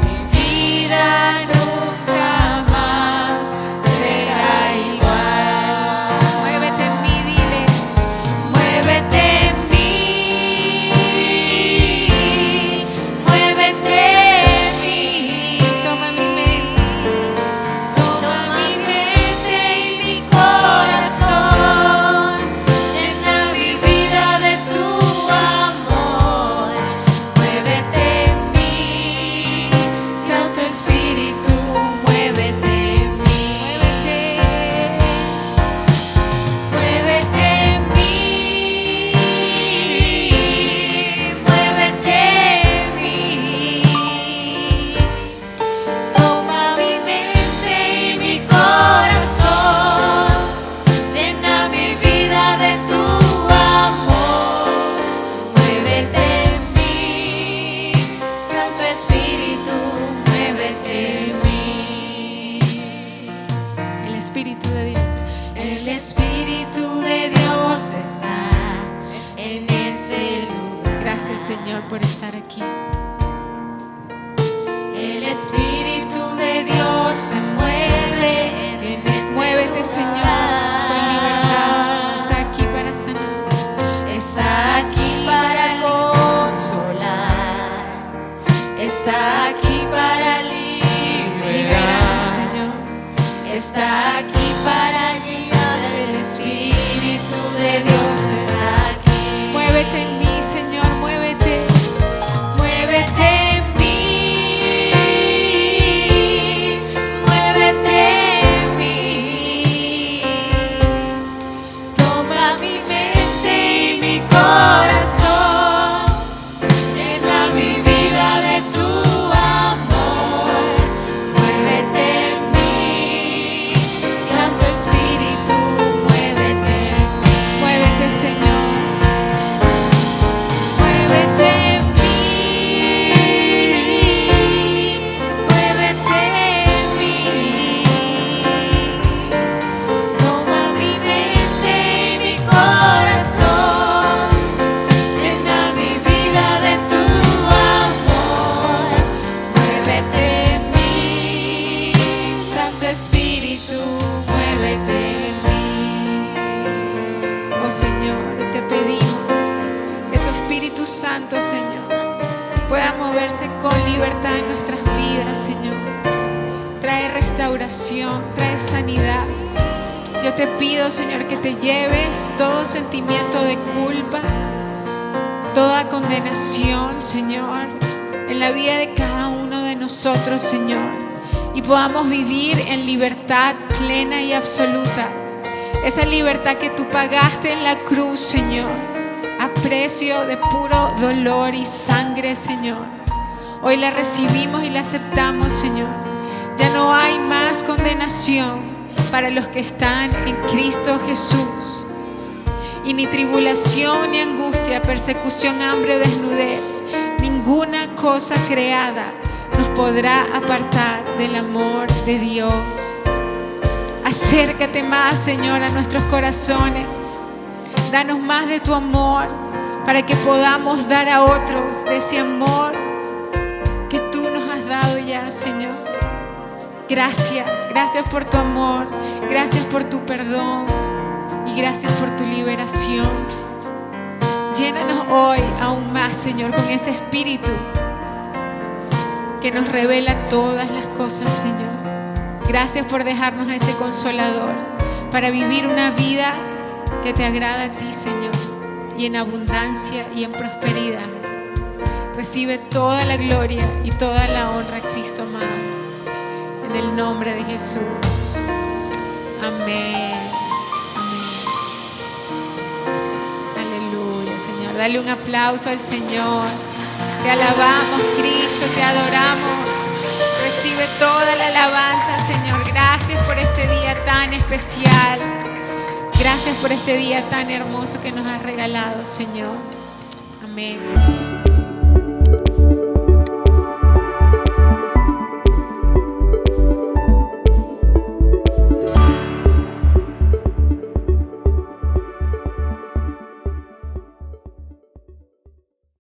Mi vida nunca más será igual. Muévete en mí, dile. Muévete en mí. Muévete en mí. Toma mi mente. Toma mi mente y mi corazón. Llena mi vida de tu amor. Muévete en mí, Santo Espíritu, muévete en mí. Muévete en mí. Muévete en mí. Toma mi mente y mi corazón. Llena mi vida de tu amor. Muévete en mí, Santo Espíritu, muévete en mí. El Espíritu de Dios. El Espíritu de Dios está en este lugar. Gracias, Señor, por estar aquí. El Espíritu de Dios se mueve en este lugar. Muévete, Señor. está aquí para guiar. El Espíritu de Dios está aquí. Muévete en mí, Señor, muévete. Muévete en mí. Muévete en mí. Toma mi mente y mi corazón. Llena mi vida de tu amor. Muévete en mí, Santo Espíritu, muévete en mí. Muévete, Señor. Muévete en mí. Muévete en mí. Toma mi mente y mi corazón. Llena mi vida de tu amor. Muévete en mí, Santo Espíritu, muévete en mí. Oh Señor, te pedimos que tu Espíritu Santo, Señor, pueda moverse con libertad en nuestras vidas, Señor. Trae restauración, trae sanidad. Yo te pido, Señor, que te lleves todo sentimiento de culpa, toda condenación, Señor, en la vida de cada uno de nosotros, Señor, y podamos vivir en libertad plena y absoluta. Esa libertad que tú pagaste en la cruz, Señor, a precio de puro dolor y sangre, Señor. Hoy la recibimos y la aceptamos, Señor. Ya no hay más condenación para los que están en Cristo Jesús. Y ni tribulación, ni angustia, persecución, hambre o desnudez, ninguna cosa creada nos podrá apartar del amor de Dios. Acércate más, Señor, a nuestros corazones. Danos más de tu amor para que podamos dar a otros de ese amor que tú nos has dado ya, Señor. Gracias, gracias por tu amor, gracias por tu perdón y gracias por tu liberación. Llénanos hoy aún más, Señor, con ese espíritu que nos revela todas las cosas, Señor. Gracias por dejarnos a ese consolador para vivir una vida que te agrada a ti, Señor, y en abundancia y en prosperidad. Recibe toda la gloria y toda la honra, Cristo amado, en el nombre de Jesús. Amén. Amén. Aleluya, Señor. Dale un aplauso al Señor. Te alabamos, Cristo, te adoramos. Recibe toda la alabanza, Señor. Gracias por este día tan especial. Gracias por este día tan hermoso que nos has regalado, Señor. Amén.